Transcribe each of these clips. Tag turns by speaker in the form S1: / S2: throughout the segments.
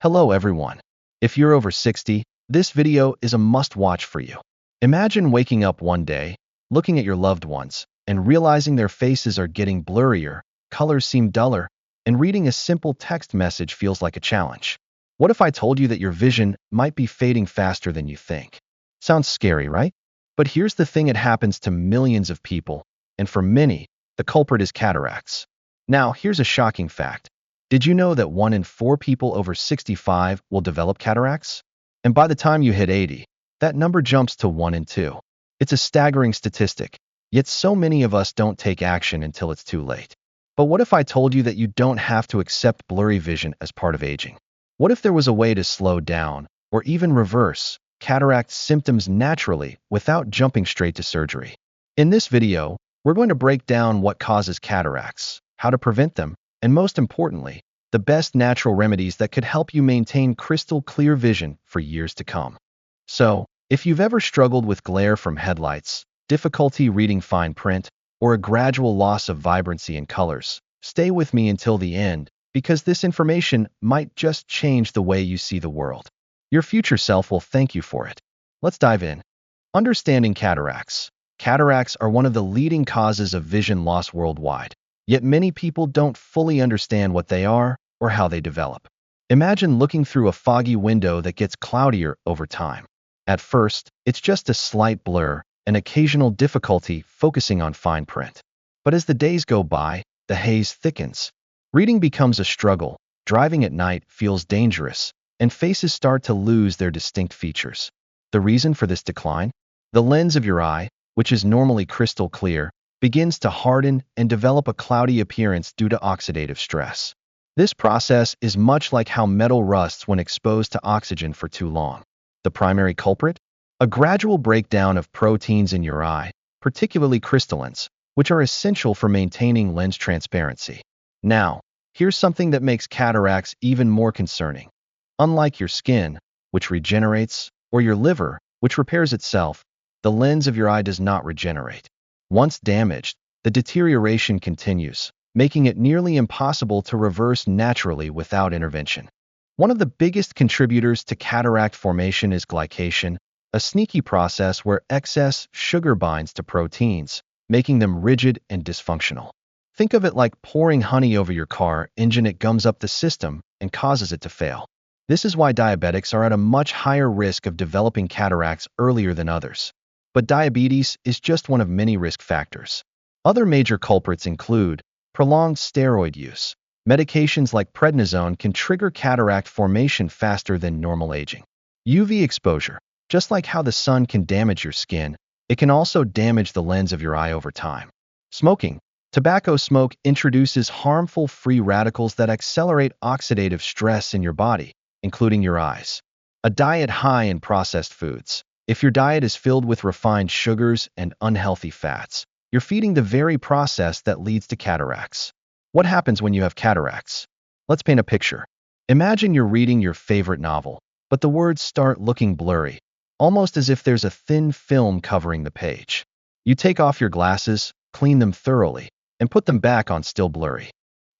S1: Hello everyone. If you're over 60, this video is a must-watch for you. Imagine waking up one day, looking at your loved ones, and realizing their faces are getting blurrier, colors seem duller, and reading a simple text message feels like a challenge. What if I told you that your vision might be fading faster than you think? Sounds scary, right? But here's the thing, it happens to millions of people, and for many, the culprit is cataracts. Now, here's a shocking fact. Did you know that 1 in 4 people over 65 will develop cataracts? And by the time you hit 80, that number jumps to 1 in 2. It's a staggering statistic, yet so many of us don't take action until it's too late. But what if I told you that you don't have to accept blurry vision as part of aging? What if there was a way to slow down, or even reverse, cataract symptoms naturally without jumping straight to surgery? In this video, we're going to break down what causes cataracts, how to prevent them, and most importantly, the best natural remedies that could help you maintain crystal clear vision for years to come. So, if you've ever struggled with glare from headlights, difficulty reading fine print, or a gradual loss of vibrancy in colors, stay with me until the end, because this information might just change the way you see the world. Your future self will thank you for it. Let's dive in. Understanding cataracts. Cataracts are one of the leading causes of vision loss worldwide. Yet many people don't fully understand what they are or how they develop. Imagine looking through a foggy window that gets cloudier over time. At first, it's just a slight blur, an occasional difficulty focusing on fine print. But as the days go by, the haze thickens. Reading becomes a struggle, driving at night feels dangerous, and faces start to lose their distinct features. The reason for this decline? The lens of your eye, which is normally crystal clear, begins to harden and develop a cloudy appearance due to oxidative stress. This process is much like how metal rusts when exposed to oxygen for too long. The primary culprit? A gradual breakdown of proteins in your eye, particularly crystallins, which are essential for maintaining lens transparency. Now, here's something that makes cataracts even more concerning. Unlike your skin, which regenerates, or your liver, which repairs itself, the lens of your eye does not regenerate. Once damaged, the deterioration continues, making it nearly impossible to reverse naturally without intervention. One of the biggest contributors to cataract formation is glycation, a sneaky process where excess sugar binds to proteins, making them rigid and dysfunctional. Think of it like pouring honey over your car engine. It gums up the system and causes it to fail. This is why diabetics are at a much higher risk of developing cataracts earlier than others. But diabetes is just one of many risk factors. Other major culprits include prolonged steroid use. Medications like prednisone can trigger cataract formation faster than normal aging. UV exposure. Just like how the sun can damage your skin, it can also damage the lens of your eye over time. Smoking. Tobacco smoke introduces harmful free radicals that accelerate oxidative stress in your body, including your eyes. A diet high in processed foods. If your diet is filled with refined sugars and unhealthy fats, you're feeding the very process that leads to cataracts. What happens when you have cataracts? Let's paint a picture. Imagine you're reading your favorite novel, but the words start looking blurry, almost as if there's a thin film covering the page. You take off your glasses, clean them thoroughly, and put them back on, still blurry.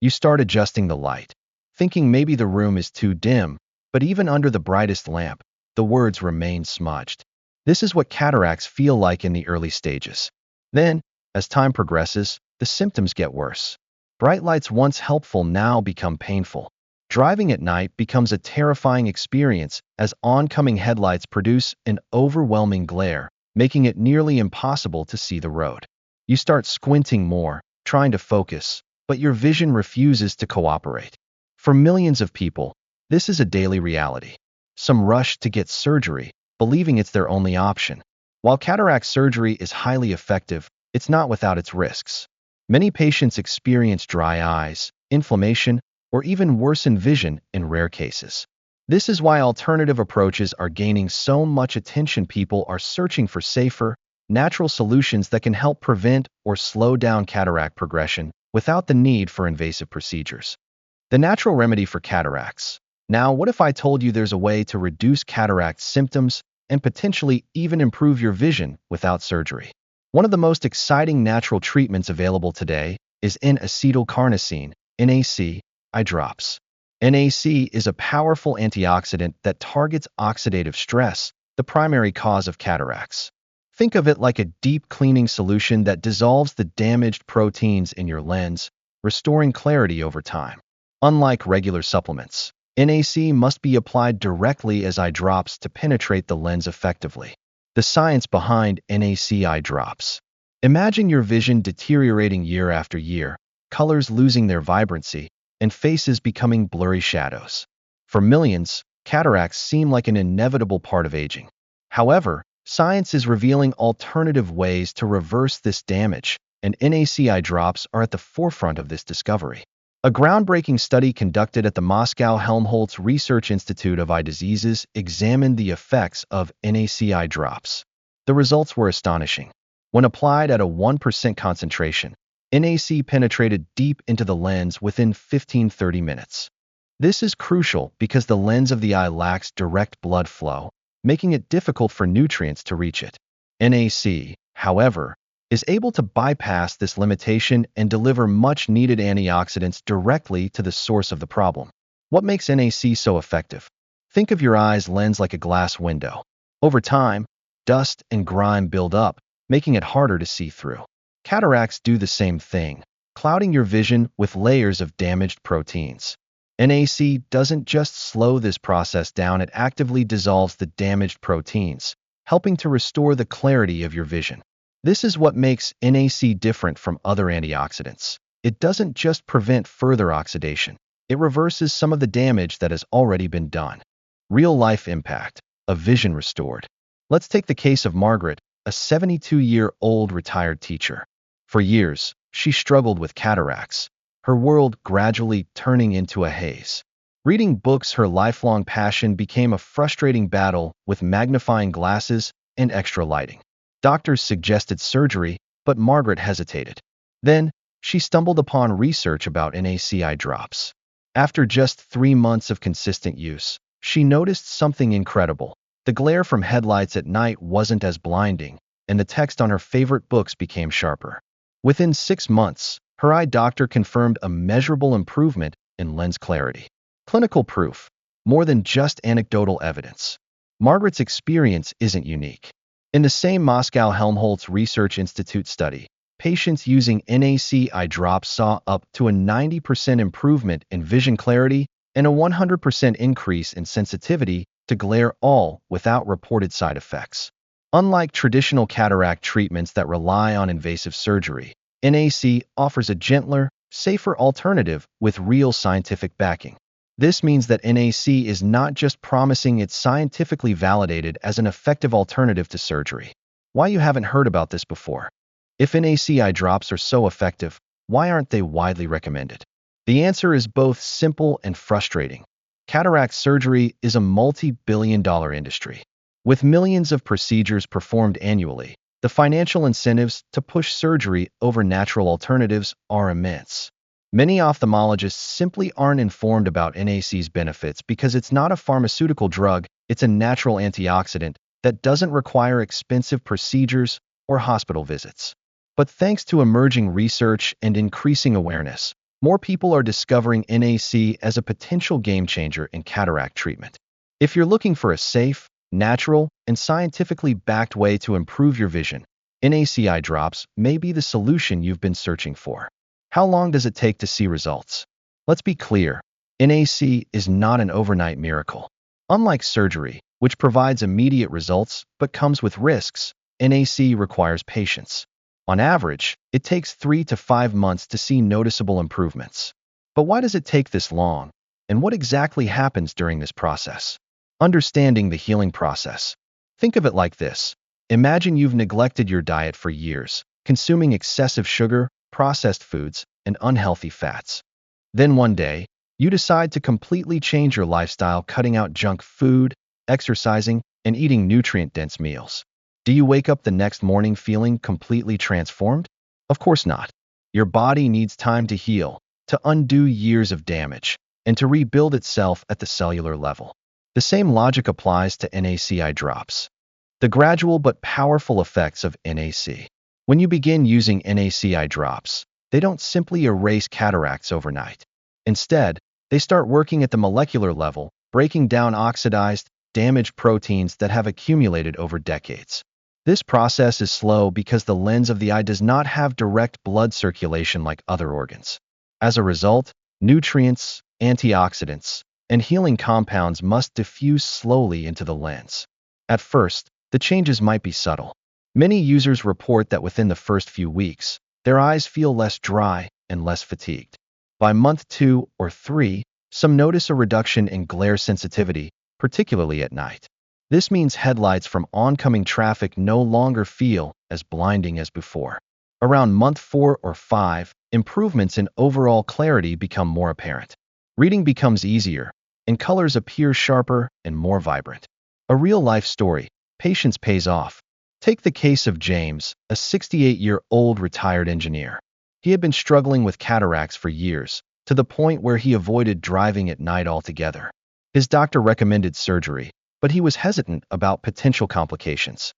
S1: You start adjusting the light, thinking maybe the room is too dim, but even under the brightest lamp, the words remain smudged. This is what cataracts feel like in the early stages. Then, as time progresses, the symptoms get worse. Bright lights once helpful now become painful. Driving at night becomes a terrifying experience as oncoming headlights produce an overwhelming glare, making it nearly impossible to see the road. You start squinting more, trying to focus, but your vision refuses to cooperate. For millions of people, this is a daily reality. Some rush to get surgery, believing it's their only option. While cataract surgery is highly effective, it's not without its risks. Many patients experience dry eyes, inflammation, or even worsened vision in rare cases. This is why alternative approaches are gaining so much attention. People are searching for safer, natural solutions that can help prevent or slow down cataract progression without the need for invasive procedures. The natural remedy for cataracts. Now, what if I told you there's a way to reduce cataract symptoms and potentially even improve your vision without surgery? One of the most exciting natural treatments available today is N-Acetylcarnosine, NAC, eye drops. NAC is a powerful antioxidant that targets oxidative stress, the primary cause of cataracts. Think of it like a deep cleaning solution that dissolves the damaged proteins in your lens, restoring clarity over time. Unlike regular supplements, NAC must be applied directly as eye drops to penetrate the lens effectively. The science behind NAC eye drops. Imagine your vision deteriorating year after year, colors losing their vibrancy, and faces becoming blurry shadows. For millions, cataracts seem like an inevitable part of aging. However, science is revealing alternative ways to reverse this damage, and NAC eye drops are at the forefront of this discovery. A groundbreaking study conducted at the Moscow Helmholtz Research Institute of Eye Diseases examined the effects of NAC eye drops. The results were astonishing. When applied at a 1% concentration, NAC penetrated deep into the lens within 15–30 minutes. This is crucial because the lens of the eye lacks direct blood flow, making it difficult for nutrients to reach it. NAC, however, is able to bypass this limitation and deliver much-needed antioxidants directly to the source of the problem. What makes NAC so effective? Think of your eye's lens like a glass window. Over time, dust and grime build up, making it harder to see through. Cataracts do the same thing, clouding your vision with layers of damaged proteins. NAC doesn't just slow this process down, it actively dissolves the damaged proteins, helping to restore the clarity of your vision. This is what makes NAC different from other antioxidants. It doesn't just prevent further oxidation, it reverses some of the damage that has already been done. Real-life impact, a vision restored. Let's take the case of Margaret, a 72-year-old retired teacher. For years, she struggled with cataracts, her world gradually turning into a haze. Reading books, her lifelong passion, became a frustrating battle with magnifying glasses and extra lighting. Doctors suggested surgery, but Margaret hesitated. Then, she stumbled upon research about NAC eye drops. After just 3 months of consistent use, she noticed something incredible. The glare from headlights at night wasn't as blinding, and the text on her favorite books became sharper. Within 6 months, her eye doctor confirmed a measurable improvement in lens clarity. Clinical proof, more than just anecdotal evidence. Margaret's experience isn't unique. In the same Moscow Helmholtz Research Institute study, patients using NAC eye drops saw up to a 90% improvement in vision clarity and a 100% increase in sensitivity to glare, all without reported side effects. Unlike traditional cataract treatments that rely on invasive surgery, NAC offers a gentler, safer alternative with real scientific backing. This means that NAC is not just promising, it's scientifically validated as an effective alternative to surgery. Why you haven't heard about this before? If NAC eye drops are so effective, why aren't they widely recommended? The answer is both simple and frustrating. Cataract surgery is a multi-billion-dollar industry. With millions of procedures performed annually, the financial incentives to push surgery over natural alternatives are immense. Many ophthalmologists simply aren't informed about NAC's benefits because it's not a pharmaceutical drug, it's a natural antioxidant that doesn't require expensive procedures or hospital visits. But thanks to emerging research and increasing awareness, more people are discovering NAC as a potential game-changer in cataract treatment. If you're looking for a safe, natural, and scientifically backed way to improve your vision, NAC eye drops may be the solution you've been searching for. How long does it take to see results? Let's be clear, NAC is not an overnight miracle. Unlike surgery, which provides immediate results but comes with risks, NAC requires patience. On average, it takes 3 to 5 months to see noticeable improvements. But why does it take this long? And what exactly happens during this process? Understanding the healing process. Think of it like this. Imagine you've neglected your diet for years, consuming excessive sugar, processed foods, and unhealthy fats. Then one day, you decide to completely change your lifestyle, cutting out junk food, exercising, and eating nutrient-dense meals. Do you wake up the next morning feeling completely transformed? Of course not. Your body needs time to heal, to undo years of damage, and to rebuild itself at the cellular level. The same logic applies to NAC eye drops. The gradual but powerful effects of NAC. When you begin using NAC eye drops, they don't simply erase cataracts overnight. Instead, They start working at the molecular level, breaking down oxidized, damaged proteins that have accumulated over decades. This process is slow because the lens of the eye does not have direct blood circulation like other organs. As a result, nutrients, antioxidants, and healing compounds must diffuse slowly into the lens. At first, the changes might be subtle. Many users report that within the first few weeks, their eyes feel less dry and less fatigued. By month 2 or 3, some notice a reduction in glare sensitivity, particularly at night. This means headlights from oncoming traffic no longer feel as blinding as before. Around month 4 or 5, improvements in overall clarity become more apparent. Reading becomes easier, and colors appear sharper and more vibrant. A real-life story, patience pays off. Take the case of James, a 68-year-old retired engineer. He had been struggling with cataracts for years, to the point where he avoided driving at night altogether. His doctor recommended surgery, but he was hesitant about potential complications.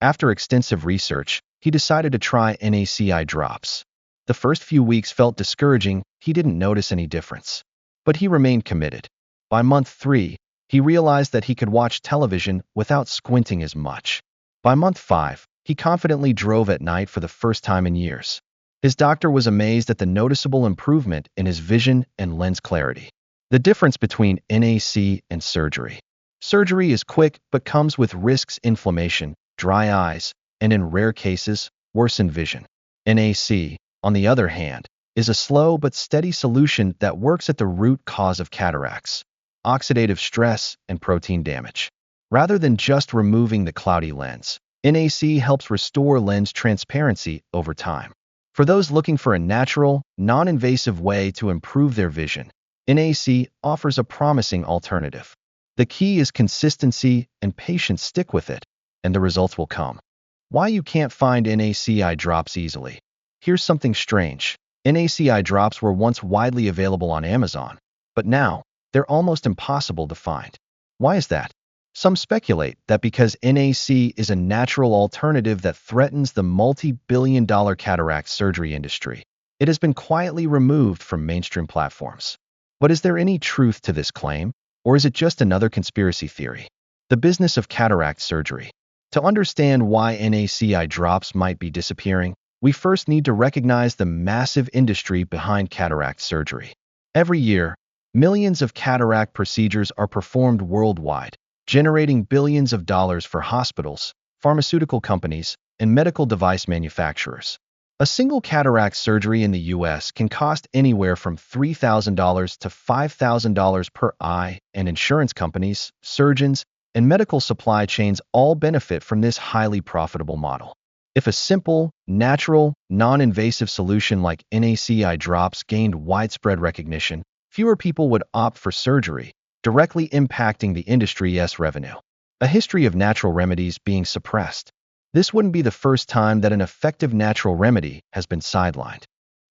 S1: After extensive research, he decided to try N-Acetylcarnosine drops. The first few weeks felt discouraging. He didn't notice any difference. But he remained committed. By month 3, he realized that he could watch television without squinting as much. By month 5, he confidently drove at night for the first time in years. His doctor was amazed at the noticeable improvement in his vision and lens clarity. The difference between N-Acetylcarnosine and surgery. Surgery is quick but comes with risks: inflammation, dry eyes, and in rare cases, worsened vision. N-Acetylcarnosine, on the other hand, is a slow but steady solution that works at the root cause of cataracts: oxidative stress and protein damage. Rather than just removing the cloudy lens, N-Acetylcarnosine helps restore lens transparency over time. For those looking for a natural, non-invasive way to improve their vision, N-Acetylcarnosine offers a promising alternative. The key is consistency and patience. Stick with it, and the results will come. Why you can't find N-Acetylcarnosine drops easily? Here's something strange. N-Acetylcarnosine drops were once widely available on Amazon, but now, they're almost impossible to find. Why is that? Some speculate that because N-Acetylcarnosine is a natural alternative that threatens the multi-billion-dollar cataract surgery industry, it has been quietly removed from mainstream platforms. But is there any truth to this claim, or is it just another conspiracy theory? The business of cataract surgery. To understand why N-Acetylcarnosine drops might be disappearing, we first need to recognize the massive industry behind cataract surgery. Every year, millions of cataract procedures are performed worldwide, generating billions of dollars for hospitals, pharmaceutical companies, and medical device manufacturers. A single cataract surgery in the U.S. can cost anywhere from $3,000 to $5,000 per eye, and insurance companies, surgeons, and medical supply chains all benefit from this highly profitable model. If a simple, natural, non-invasive solution like N-Acetylcarnosine drops gained widespread recognition, fewer people would opt for surgery, directly impacting the industry's revenue. A history of natural remedies being suppressed. This wouldn't be the first time that an effective natural remedy has been sidelined.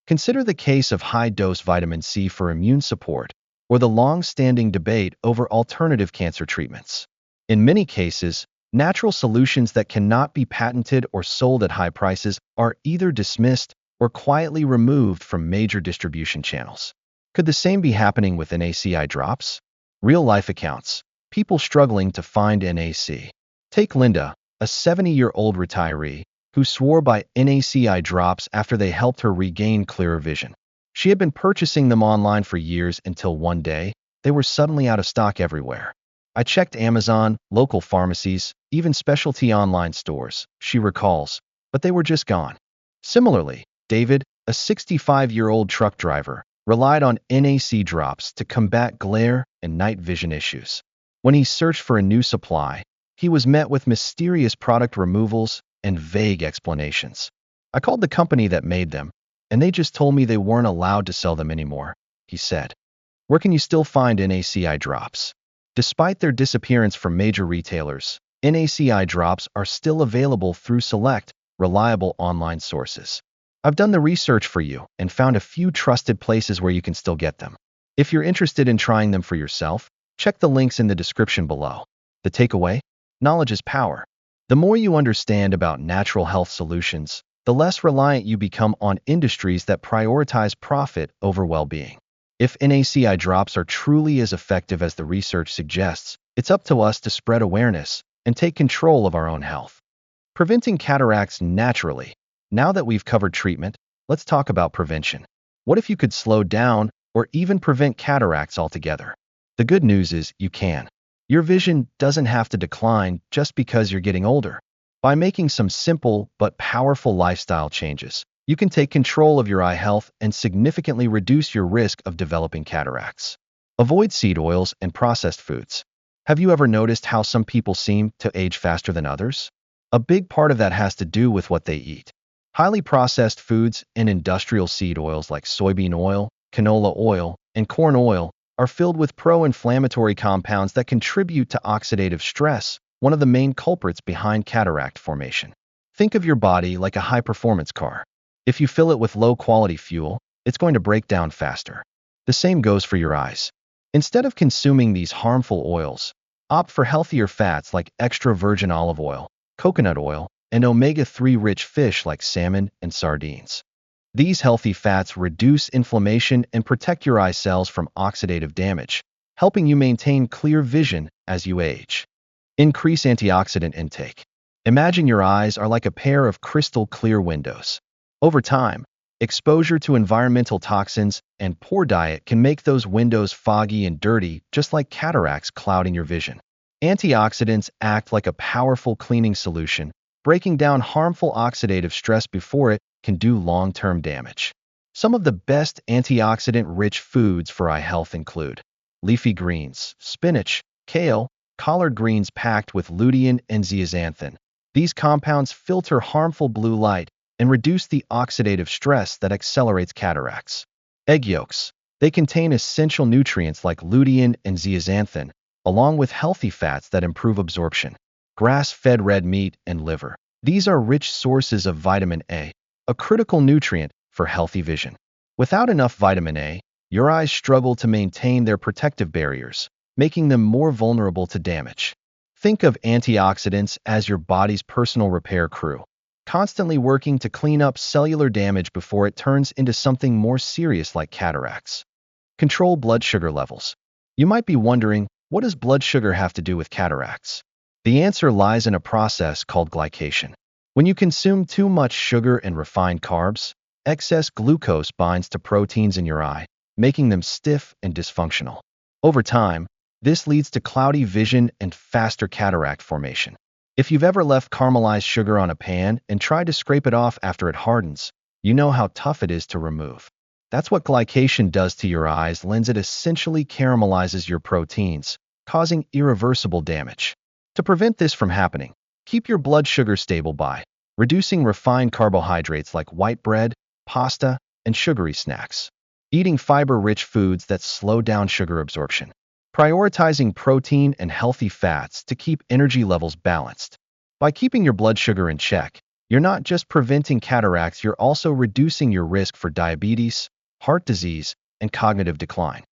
S1: Consider the case of high-dose vitamin C for immune support, or the long-standing debate over alternative cancer treatments. In many cases, natural solutions that cannot be patented or sold at high prices are either dismissed or quietly removed from major distribution channels. Could the same be happening with N-Acetylcarnosine drops? Real-life accounts. People struggling to find N-Acetylcarnosine. Take Linda, a 70-year-old retiree, who swore by N-Acetylcarnosine drops after they helped her regain clearer vision. She had been purchasing them online for years until one day, they were suddenly out of stock everywhere. I checked Amazon, local pharmacies, even specialty online stores, she recalls, but they were just gone. Similarly, David, a 65-year-old truck driver, relied on N-Acetylcarnosine drops to combat glare and night vision issues. When he searched for a new supply, he was met with mysterious product removals and vague explanations. I called the company that made them, and they just told me they weren't allowed to sell them anymore, he said. Where can you still find N-Acetylcarnosine drops? Despite their disappearance from major retailers, N-Acetylcarnosine drops are still available through select, reliable online sources. I've done the research for you and found a few trusted places where you can still get them. If you're interested in trying them for yourself, check the links in the description below. The takeaway? Knowledge is power. The more you understand about natural health solutions, the less reliant you become on industries that prioritize profit over well-being. If NACI drops are truly as effective as the research suggests, it's up to us to spread awareness and take control of our own health. Preventing cataracts naturally. Now that we've covered treatment, let's talk about prevention. What if you could slow down or even prevent cataracts altogether? The good news is you can. Your vision doesn't have to decline just because you're getting older. By making some simple but powerful lifestyle changes, you can take control of your eye health and significantly reduce your risk of developing cataracts. Avoid seed oils and processed foods. Have you ever noticed how some people seem to age faster than others? A big part of that has to do with what they eat. Highly processed foods and industrial seed oils like soybean oil, canola oil, and corn oil are filled with pro-inflammatory compounds that contribute to oxidative stress, one of the main culprits behind cataract formation. Think of your body like a high-performance car. If you fill it with low-quality fuel, it's going to break down faster. The same goes for your eyes. Instead of consuming these harmful oils, opt for healthier fats like extra virgin olive oil, coconut oil, and omega-3 rich fish like salmon and sardines. These healthy fats reduce inflammation and protect your eye cells from oxidative damage, helping you maintain clear vision as you age. Increase antioxidant intake. Imagine your eyes are like a pair of crystal clear windows. Over time, exposure to environmental toxins and poor diet can make those windows foggy and dirty, just like cataracts clouding your vision. Antioxidants act like a powerful cleaning solution, breaking down harmful oxidative stress before it can do long-term damage. Some of the best antioxidant-rich foods for eye health include leafy greens, spinach, kale, collard greens packed with lutein and zeaxanthin. These compounds filter harmful blue light and reduce the oxidative stress that accelerates cataracts. Egg yolks. They contain essential nutrients like lutein and zeaxanthin, along with healthy fats that improve absorption. Grass-fed red meat and liver. These are rich sources of vitamin A, a critical nutrient for healthy vision. Without enough vitamin A, your eyes struggle to maintain their protective barriers, making them more vulnerable to damage. Think of antioxidants as your body's personal repair crew, constantly working to clean up cellular damage before it turns into something more serious like cataracts. Control blood sugar levels. You might be wondering, what does blood sugar have to do with cataracts? The answer lies in a process called glycation. When you consume too much sugar and refined carbs, excess glucose binds to proteins in your eye, making them stiff and dysfunctional. Over time, this leads to cloudy vision and faster cataract formation. If you've ever left caramelized sugar on a pan and tried to scrape it off after it hardens, you know how tough it is to remove. That's what glycation does to your eyes' lens. It essentially caramelizes your proteins, causing irreversible damage. To prevent this from happening, keep your blood sugar stable by reducing refined carbohydrates like white bread, pasta, and sugary snacks. Eating fiber-rich foods that slow down sugar absorption. Prioritizing protein and healthy fats to keep energy levels balanced. By keeping your blood sugar in check, you're not just preventing cataracts, you're also reducing your risk for diabetes, heart disease, and cognitive decline.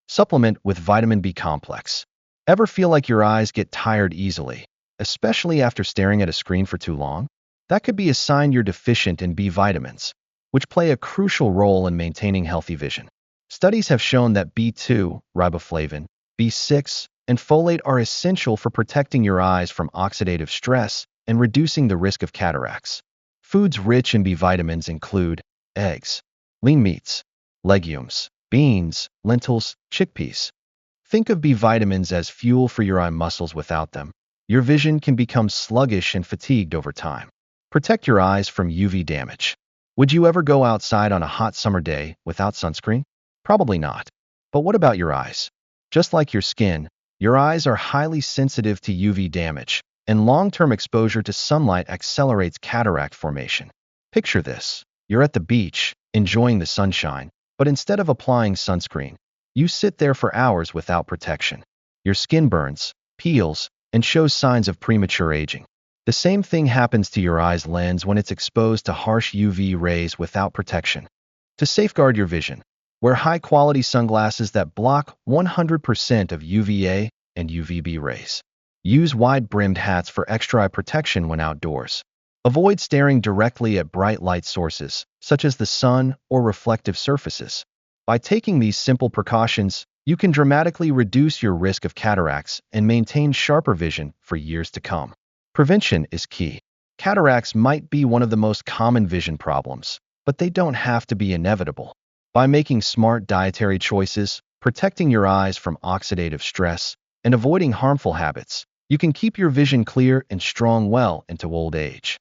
S1: Supplement with vitamin B complex. Ever feel like your eyes get tired easily, especially after staring at a screen for too long? That could be a sign you're deficient in B vitamins, which play a crucial role in maintaining healthy vision. Studies have shown that B2, riboflavin, B6, and folate are essential for protecting your eyes from oxidative stress and reducing the risk of cataracts. Foods rich in B vitamins include eggs, lean meats, legumes, beans, lentils, chickpeas. Think of B vitamins as fuel for your eye muscles. Without them, your vision can become sluggish and fatigued over time. Protect your eyes from UV damage. Would you ever go outside on a hot summer day without sunscreen? Probably not. But what about your eyes? Just like your skin, your eyes are highly sensitive to UV damage, and long-term exposure to sunlight accelerates cataract formation. Picture this. You're at the beach, enjoying the sunshine, but instead of applying sunscreen, you sit there for hours without protection. Your skin burns, peels, and shows signs of premature aging. The same thing happens to your eye's lens when it's exposed to harsh UV rays without protection. To safeguard your vision, wear high-quality sunglasses that block 100% of UVA and UVB rays. Use wide-brimmed hats for extra eye protection when outdoors. Avoid staring directly at bright light sources, such as the sun or reflective surfaces. By taking these simple precautions, you can dramatically reduce your risk of cataracts and maintain sharper vision for years to come. Prevention is key. Cataracts might be one of the most common vision problems, but they don't have to be inevitable. By making smart dietary choices, protecting your eyes from oxidative stress, and avoiding harmful habits, you can keep your vision clear and strong well into old age.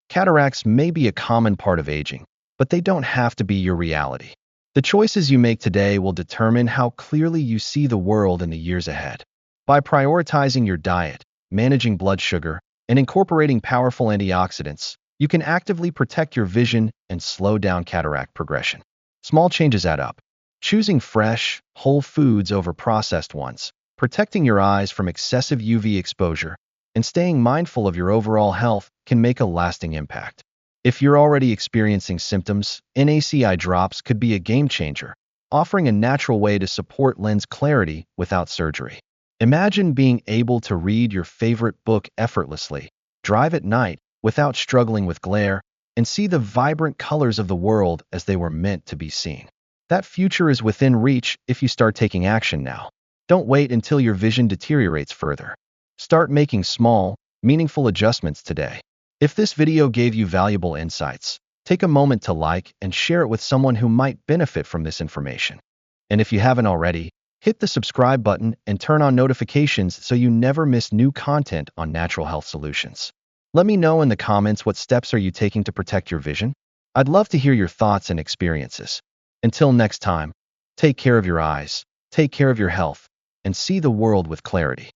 S1: Cataracts may be a common part of aging, but they don't have to be your reality. The choices you make today will determine how clearly you see the world in the years ahead. By prioritizing your diet, managing blood sugar, and incorporating powerful antioxidants, you can actively protect your vision and slow down cataract progression. Small changes add up. Choosing fresh, whole foods over processed ones, protecting your eyes from excessive UV exposure, and staying mindful of your overall health can make a lasting impact. If you're already experiencing symptoms, N-Acetylcarnosine drops could be a game changer, offering a natural way to support lens clarity without surgery. Imagine being able to read your favorite book effortlessly, drive at night without struggling with glare, and see the vibrant colors of the world as they were meant to be seen. That future is within reach if you start taking action now. Don't wait until your vision deteriorates further. Start making small, meaningful adjustments today. If this video gave you valuable insights, take a moment to like and share it with someone who might benefit from this information. And if you haven't already, hit the subscribe button and turn on notifications so you never miss new content on natural health solutions. Let me know in the comments what steps are you taking to protect your vision. I'd love to hear your thoughts and experiences. Until next time, take care of your eyes, take care of your health, and see the world with clarity.